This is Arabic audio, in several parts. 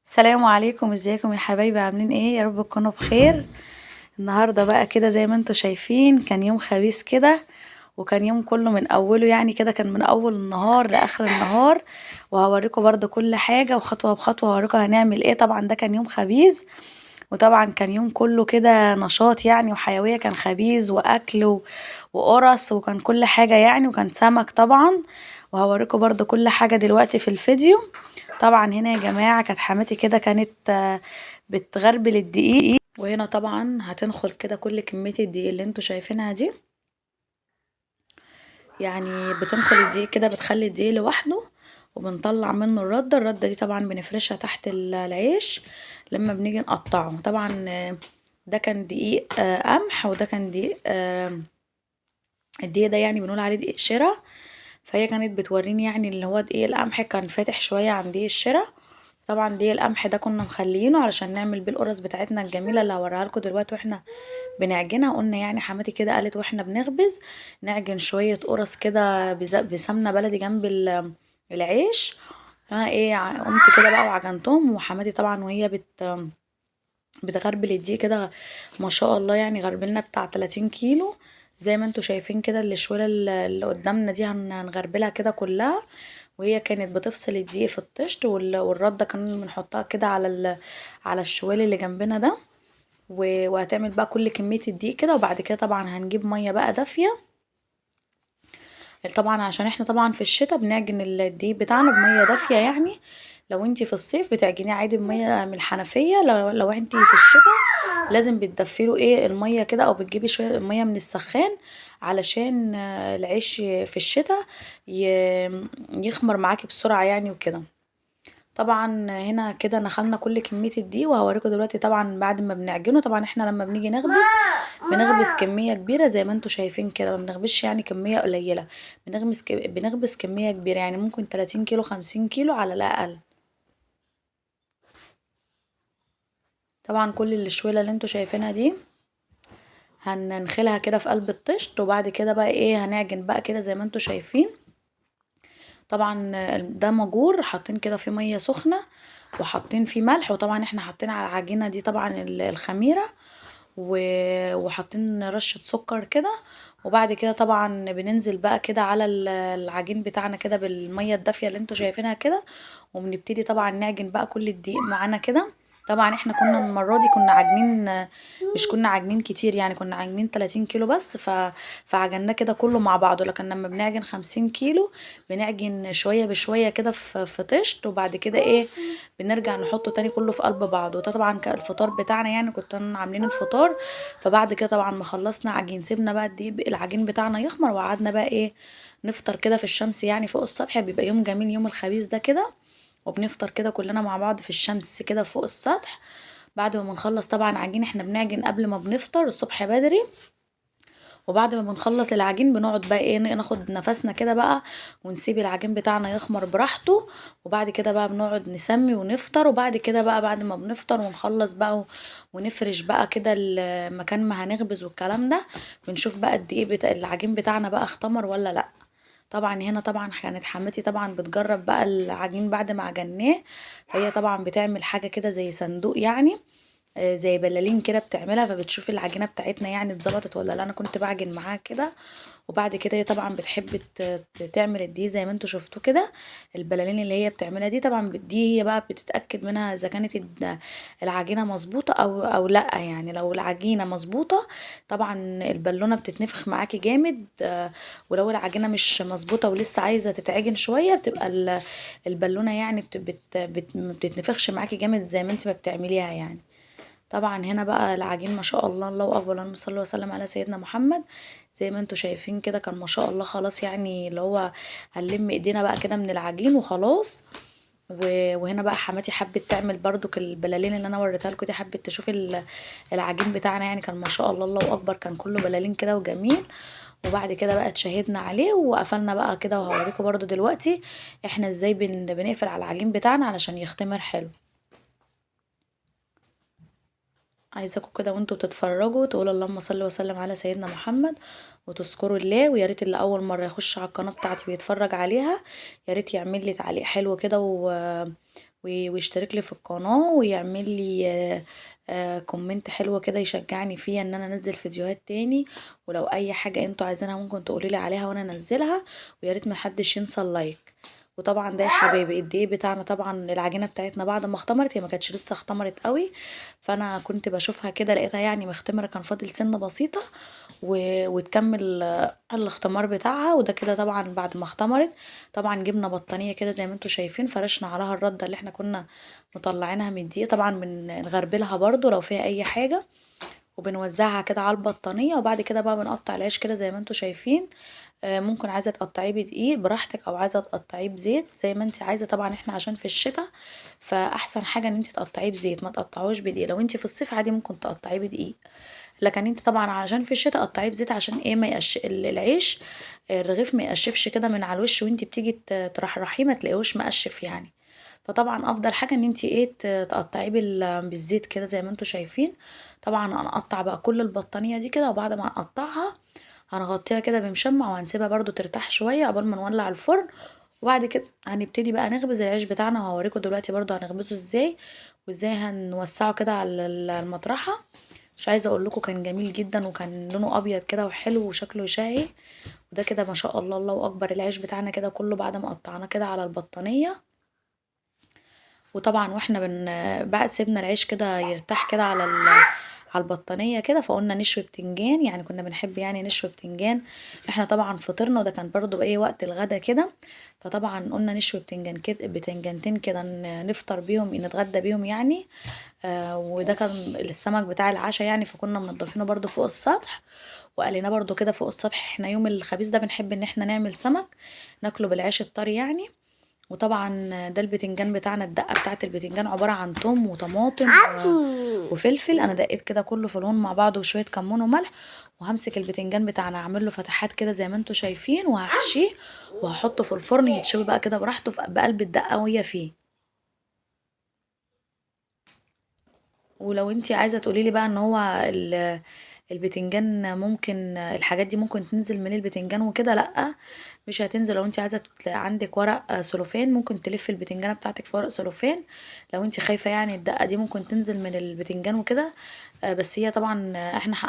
السلام عليكم، ازيكم يا حبايبي؟ عاملين ايه؟ يا رب تكونوا بخير. النهارده بقى كده زي ما انتوا شايفين كان يوم خبيث كده، وكان يوم كله من اوله يعني كده، كان من اول النهار لاخر النهار. وهوريكم برضو كل حاجه وخطوه بخطوه هوريكم هنعمل ايه. طبعا ده كان يوم خبيث، وطبعا كان يوم كله كده نشاط يعني وحيويه، كان خبيث واكل وقرص، وكان كل حاجه يعني، وكان سمك طبعا. وهوريكم برضو كل حاجه دلوقتي في الفيديو. طبعا هنا يا جماعة كانت حماتي كده كانت بتغربل الدقيق، وهنا طبعا هتنخل كده كل كمية الدقيق اللي انتوا شايفينها دي. يعني بتنخل الدقيق كده، بتخلي الدقيق لوحده، وبنطلع منه الردة دي طبعا بنفرشها تحت العيش لما بنيجي نقطعه. طبعا ده كان دقيق قمح، وده كان دقيق الدقيق ده يعني بنقول عليه دقيق شرا. فهي كانت بتوريني يعني اللي هو دقيق القمح كان فاتح شوية عن دقيق الشرا. طبعا دقيق القمح ده كنا مخليينه علشان نعمل بيه القرص بتاعتنا الجميله اللي هوريها لكم دلوقتي واحنا بنعجنها. قلنا يعني حماتي كده قالت واحنا بنخبز نعجن شويه قرص كده بسمنه بلدي جنب العيش. ها ايه قمت كده بقى وعجنتهم، وحماتي طبعا وهي بتغربل الدقيق كده ما شاء الله، يعني غربلنا بتاع 30 كيلو. زي ما انتوا شايفين كده الشوية اللي قدامنا دي هنغربلها كده كلها. وهي كانت بتفصل الدقيق في الطشت، والردة كمان بنحطها كده على الشوال اللي جنبنا ده. وهتعمل بقى كل كمية الدقيق كده، وبعد كده طبعا هنجيب مية بقى دافية. طبعا عشان احنا طبعا في الشتاء بنعجن الدقيق بتاعنا بمية دافية يعني. لو انتي في الصيف بتعجنيه عادي بمية من الحنفية. لو انتي في الشتاء لازم بتدفيله ايه المية كده، او بتجيبي شوية مية من السخان علشان العيش في الشتاء يخمر معاكي بسرعة يعني وكده. طبعا هنا كده نخلنا كل كمية الدقيق، وهوريكم دلوقتي طبعا بعد ما بنعجنه. طبعا احنا لما بنيجي بنخبز كمية كبيرة زي ما انتوا شايفين كده، ما بنخبزش يعني كمية قليلة. بنخبز كمية كبيرة، يعني ممكن 30 كيلو 50 كيلو على الأقل. طبعا كل الشويلة اللي انتوا شايفينها دي هننخلها كده في قلب الطشت، وبعد كده بقى ايه هنعجن بقى كده زي ما انتوا شايفين. طبعا ده مجور حاطين كده فيه مية سخنة، وحاطين فيه ملح، وطبعا احنا حاطين على العجينة دي طبعا الخميرة، وحاطين رشة سكر كده. وبعد كده طبعا بننزل بقى كده على العجين بتاعنا كده بالمية الدافية اللي انتوا شايفينها كده. وبنبتدي طبعا نعجن بقى كل الدقيق معانا كده. طبعا احنا كنا المرة دي كنا عاجنين، مش كنا عاجنين كتير يعني، كنا عاجنين 30 كيلو بس. فعجناه كده كله مع بعضه. لكن لما بنعجن 50 كيلو بنعجن شوية بشوية كده في طشت، وبعد كده ايه بنرجع نحطه تاني كله في قلب بعضه. وده طبعا كان الفطار بتاعنا يعني، كنا عاملين الفطار. فبعد كده طبعا ما خلصنا عجين سيبنا بقى العجين بتاعنا يخمر، وقعدنا بقى ايه نفطر كده في الشمس يعني فوق السطح. بيبقى يوم جميل يوم الخميس ده كده، وبنفطر كده كلنا مع بعض في الشمس كده فوق السطح. بعد ما بنخلص طبعا عجين، احنا بنعجن قبل ما بنفطر الصبح بدري. وبعد ما بنخلص العجين بنقعد بقى ايه ناخد نفسنا كده بقى، ونسيب العجين بتاعنا يخمر براحته. وبعد كده بقى بنقعد نسمي ونفطر. وبعد كده بقى بعد ما بنفطر ونخلص بقى ونفرش بقى كده المكان ما هنخبز والكلام ده، بنشوف بقى قد ايه العجين بتاعنا بقى اختمر ولا لا. طبعا هنا طبعا كانت حماتي طبعا بتجرب بقى العجين بعد ما عجناه. فهي طبعا بتعمل حاجة كده زي صندوق يعني، زي بلالين كده بتعملها، فبتشوف العجينه بتاعتنا يعني اتظبطت ولا لا. انا كنت بعجن معاها كده. وبعد كده هي طبعا بتحب تعمل دي زي ما انتوا شفتوا كده. البلالين اللي هي بتعملها دي طبعا دي هي بقى بتتاكد منها اذا كانت العجينه مظبوطه او لا. يعني لو العجينه مظبوطه طبعا البالونه بتتنفخ معاكي جامد. ولو العجينه مش مظبوطه ولسه عايزه تتعجن شويه بتبقى البالونه يعني ما بتتنفخش معاكي جامد زي ما انت ما بتعمليها يعني. طبعا هنا بقى العجين ما شاء الله الله اكبر، اللهم صل وسلم على سيدنا محمد. زي ما انتوا شايفين كده كان ما شاء الله خلاص يعني، اللي هو هنلم ايدينا بقى كده من العجين وخلاص. وهنا بقى حماتي حبت تعمل برضو البلالين اللي انا وريتها لكم دي، حبت تشوف العجين بتاعنا يعني. كان ما شاء الله الله اكبر، كان كله بلالين كده وجميل. وبعد كده بقى اتشهدنا عليه وقفلنا بقى كده، وهوريكم برضو دلوقتي احنا ازاي بنقفل على العجين بتاعنا علشان يختمر حلو. عايزاكم كده وانتوا بتتفرجوا تقولوا اللهم صل وسلم على سيدنا محمد، وتذكروا الله. ويا ريت اللي اول مره يخش على القناه بتاعتي ويتفرج عليها يا ريت يعمل لي تعليق حلو كده ويشترك لي في القناة ويعمل لي كومنت حلوة كده يشجعني فيا ان انا انزل فيديوهات تاني. ولو اي حاجة انتوا عايزينها ممكن تقولي لي عليها وانا انزلها. ويا ريت محدش ينسى اللايك. وطبعا ده يا حبايبي الدقيق بتاعنا، طبعا العجينه بتاعتنا بعد ما اختمرت، هي ما كانتش لسه اختمرت قوي، فانا كنت بشوفها كده لقيتها يعني مختمره، كان فاضل سنه بسيطه وتكمل الاختمار بتاعها. وده كده طبعا بعد ما اختمرت، طبعا جبنا بطانيه كده زي ما انتوا شايفين، فرشنا عليها الرده اللي احنا كنا مطلعينها من الدقيق، طبعا بنغربلها برضو لو فيها اي حاجه، وبنوزعها كده على البطانية. وبعد كده بقى بنقطع العيش كده زي ما انتوا شايفين. ممكن عايزة تقطعيه بدقيق براحتك، او عايزة تقطعيه بزيت زي ما انت عايزة. طبعا احنا عشان في الشتاء فاحسن حاجة ان انت تقطعيه بزيت، ما تقطعوش بدقيق. لو انت في الصيف عادي ممكن تقطعيه بدقيق، لكن انت طبعا عشان في الشتاء قطعيه بزيت، عشان ايه؟ ما يقش العيش، الرغيف ما يقشفش كده من على الوش، وانت بتيجي ترحرحيه ما تلاقيهوش مقشف يعني. فطبعا افضل حاجه ان انت ايه تقطعيه بالزيت كده زي ما انتوا شايفين. طبعا هنقطع بقى كل البطانيه دي كده، وبعد ما نقطعها هنغطيها كده بمشمع وهنسيبها برضو ترتاح شويه قبل ما نولع الفرن. وبعد كده هنبتدي بقى نخبز العيش بتاعنا، وهوريكم دلوقتي برضو هنخبزه ازاي، وازاي هنوسعه كده على المطرحه. مش عايزه اقول لكم كان جميل جدا، وكان لونه ابيض كده وحلو وشكله شاهي. وده كده ما شاء الله الله اكبر العيش بتاعنا كده كله بعد ما قطعناه كده على البطانيه. وطبعا واحنا بعد سيبنا العيش كده يرتاح كده على البطانية كده، فقلنا نشوي بتنجان، يعني كنا بنحب يعني نشوي بتنجان. احنا طبعا فطرنا، وده كان برضو بايه وقت الغدا كده، فطبعا قلنا نشوي بتنجان كده، بتنجانتين كده نفطر بيهم نتغدى بيهم يعني. وده كان السمك بتاع العشاء يعني، فكنا منضفينه برضو فوق السطح، وقلينا برضو كده فوق السطح. احنا يوم الخميس ده بنحب ان احنا نعمل سمك ناكله بالعيش الطري يعني. وطبعا ده البتنجان بتاعنا، الدقة بتاعت البتنجان عبارة عن توم وطماطم وفلفل. انا دقيت كده كله في الهون مع بعض وشوية كمون وملح. وهمسك البتنجان بتاعنا اعمل له فتحات كده زي ما انتوا شايفين، وهحشيه وهحطه في الفرن يتشوي بقى كده براحته بقلب الدقة وهي فيه. ولو انتي عايزة تقوليلي بقى ان هو البتنجان ممكن الحاجات دي ممكن تنزل من البتنجان وكده، لأ مش هتنزل. لو انتي عايزة عندك ورق سلوفان ممكن تلفي البتنجانة بتاعتك في ورق سلوفان. لو انتي خايفة يعني الدقة دي ممكن تنزل من البتنجان وكده. بس هي طبعا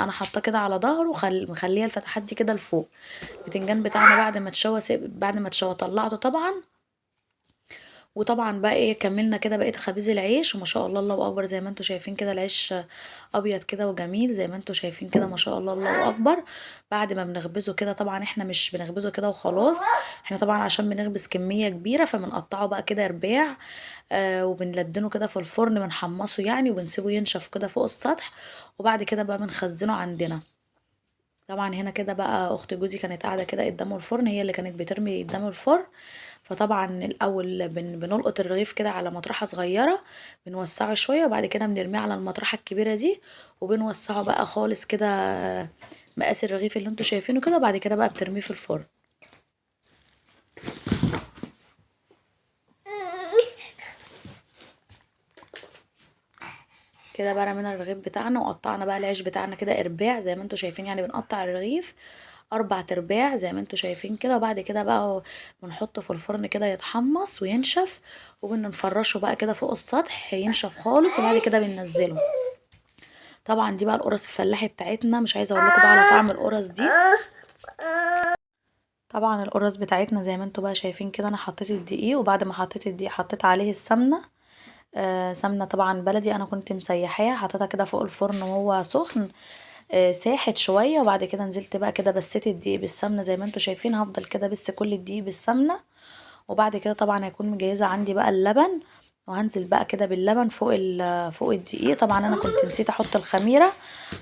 انا حاطاه كده على ظهره مخليه الفتحات دي كده لفوق. البتنجان بتاعنا بعد ما اتشوى طلعته طبعا. وطبعا بقى ايه كملنا كده بقيت خبيز العيش، وما شاء الله الله اكبر زي ما انتوا شايفين كده العيش ابيض كده وجميل زي ما انتوا شايفين كده، ما شاء الله الله اكبر. بعد ما بنخبزه كده طبعا احنا مش بنخبزه كده وخلاص، احنا طبعا عشان بنخبز كمية كبيرة فبنقطعه بقى كده رباع. وبنلدنه كده في الفرن بنحمصه يعني، وبنسيبه ينشف كده فوق السطح. وبعد كده بقى بنخزنه عندنا. طبعا هنا كده بقى اخت جوزي كانت قاعده كده قدام الفرن، هي اللي كانت بترمي قدام الفرن. فطبعا الاول بنلقط الرغيف كده على مطرحه صغيره، بنوسعه شويه، وبعد كده بنرميه على المطرحه الكبيره دي، وبنوسعه بقى خالص كده مقاس الرغيف اللي انتوا شايفينه كده، وبعد كده بقى بترميه في الفرن. كده بقى رمينا الرغيف بتاعنا، وقطعنا بقى العيش بتاعنا كده ارباع زي ما انتوا شايفين، يعني بنقطع الرغيف 4 ارباع زي ما انتوا شايفين كده. وبعد كده بقى بنحطه في الفرن كده يتحمص وينشف، وبنفرشه بقى كده فوق السطح ينشف خالص، وبعد كده بننزله. طبعا دي بقى القرص الفلاحي بتاعتنا، مش عايزه اقول لكم بقى على طعم القرص دي. طبعا القرص بتاعتنا زي ما انتوا بقى شايفين كده، انا حطيت الدقيق، وبعد ما حطيت الدقيق حطيت عليه السمنه. سمنه طبعا بلدي، انا كنت مسيحاها حطيتها كده فوق الفرن وهو سخن. ساحت شويه، وبعد كده نزلت بقى كده بسيت الدقيق بالسمنه زي ما انتوا شايفين. هفضل كده بس كل الدقيق بالسمنه. وبعد كده طبعا هيكون مجهزه عندي بقى اللبن، وهنزل بقى كده باللبن فوق الدقيق. طبعا انا كنت نسيت احط الخميره،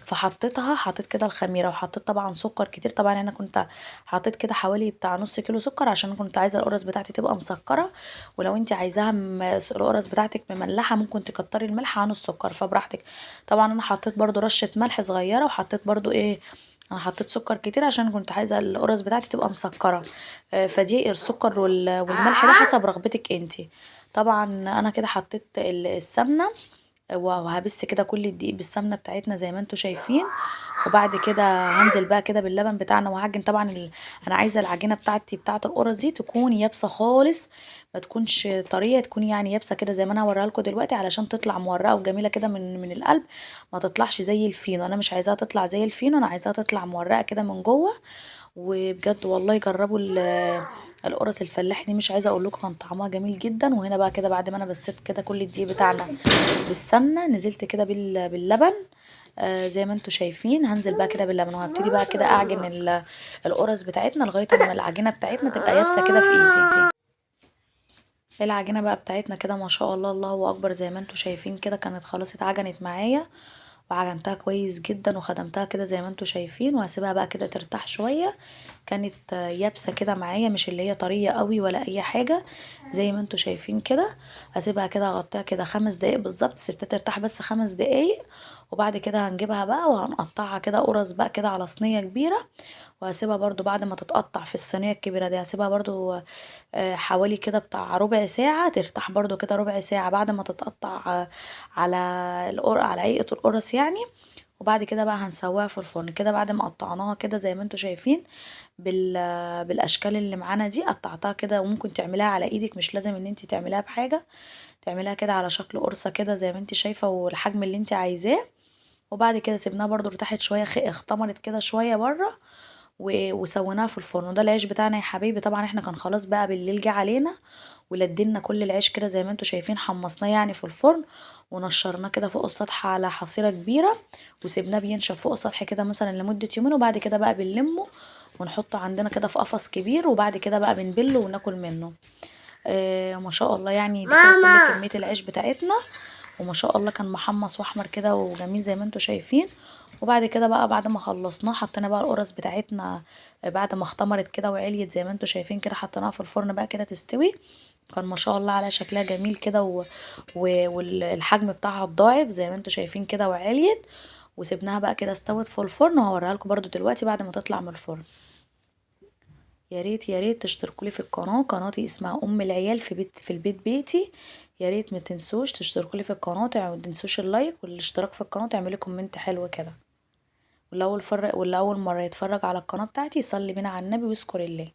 فحطيتها، حطيت كده الخميره، وحطيت طبعا سكر كتير. طبعا انا كنت حطيت كده حوالي بتاع نص كيلو سكر، عشان كنت عايزه القرص بتاعتي تبقى مسكره. ولو انت عايزاها القرص بتاعتك مملحه ممكن تكتري الملح عن السكر، فبراحتك. طبعا انا حطيت برضو رشه ملح صغيره، وحطيت برضو ايه، انا حطيت سكر كتير عشان كنت عايزه القرص بتاعتي تبقى مسكره. فدي السكر والملح ده حسب رغبتك انتي. طبعا انا كده حطيت السمنه، وهبس كده كل الدقيق بالسمنه بتاعتنا زي ما انتوا شايفين. وبعد كده هنزل بقى كده باللبن بتاعنا وهعجن طبعا انا عايزه العجينه بتاعتي بتاعه القرص دي تكون يابسه خالص، ما تكونش طريه، تكون يعني يابسه كده زي ما انا هوريها لكم دلوقتي علشان تطلع مورقه وجميله كده من القلب، ما تطلعش زي الفينو. انا مش عايزاها تطلع زي الفينو، انا عايزاها تطلع مورقه كده من جوه. وبجد والله جربوا القرص الفلاحي دي، مش عايزه اقول لكم كان طعمها جميل جدا. وهنا بقى كده بعد ما انا بسيت كده كل الدقيق بتاعنا بالسمنه، نزلت كده باللبن زي ما انتوا شايفين. هنزل بقى كده باللبن وهبتدي بقى كده اعجن القرص بتاعتنا لغايه ما العجينه بتاعتنا تبقى يابسه كده في ايدي. العجينه بقى بتاعتنا كده ما شاء الله الله اكبر زي ما انتوا شايفين كده كانت خلاص اتعجنت معايا، وعجنتها كويس جدا وخدمتها كده زي ما انتوا شايفين. وهسيبها بقى كده ترتاح شويه. كانت يابسه كده معايا، مش اللي هي طريه قوي ولا اي حاجه زي ما انتوا شايفين كده. هسيبها كده اغطيها كده 5 دقايق بالظبط، سبتها ترتاح بس 5 دقايق. وبعد كده هنجيبها بقى وهنقطعها كده قرص بقى كده على صينيه كبيره. وهسيبها برضو بعد ما تتقطع في الصينيه الكبيره دي، هسيبها برضو حوالي كده بتاع ربع ساعة ترتاح برضو كده ربع ساعة بعد ما تتقطع على على هيئة القرص يعني. وبعد كده بقى هنسويها في الفرن كده بعد ما قطعناها كده زي ما انتوا شايفين بالاشكال اللي معانا دي. قطعتها كده وممكن تعمليها على ايدك، مش لازم ان انت تعمليها بحاجة، تعمليها كده على شكل قرصة كده زي ما انت شايفة والحجم اللي انت عايزاه. وبعد كده سيبناها برضو ارتاحت شوية، اختمرت كده شوية بره وسويناها في الفرن. وده العيش بتاعنا يا حبايبي. طبعا احنا كان خلاص بقى بالليل جه علينا، ولدينا كل العيش كده زي ما انتوا شايفين، حمصناه يعني في الفرن ونشرناه كده فوق السطح على حصيرة كبيرة، وسيبناه بينشف فوق السطح كده مثلا لمدة يومين. وبعد كده بقى بنلمه ونحطه عندنا كده في قفص كبير، وبعد كده بقى بنبله وناكل منه. ما شاء الله يعني دي كده كل كمية العيش بتاعتنا. وما شاء الله كان محمص واحمر كده وجميل زي ما انتوا شايفين. وبعد كده بقى بعد ما خلصناه حطينا بقى القرص بتاعتنا بعد ما اختمرت كده وعليت زي ما انتوا شايفين كده، حطيناها في الفرن بقى كده تستوي. كان ما شاء الله على شكلها جميل كده والحجم بتاعها اتضاعف زي ما انتوا شايفين كده وعليت. وسبناها بقى كده استوت في الفرن، وهوريها لكم برضو دلوقتي بعد ما تطلع من الفرن. يا ريت يا ريت تشتركوا لي في القناه، قناتي اسمها ام العيال في البيت بيتي. يا ريت ما تنسوش تشتركوا لي في القناه، وما تنسوش اللايك والاشتراك في القناه، تعملي كومنت حلو كده. واللي اول مره يتفرج على القناه بتاعتي يصلي بينا على النبي ويذكر الله.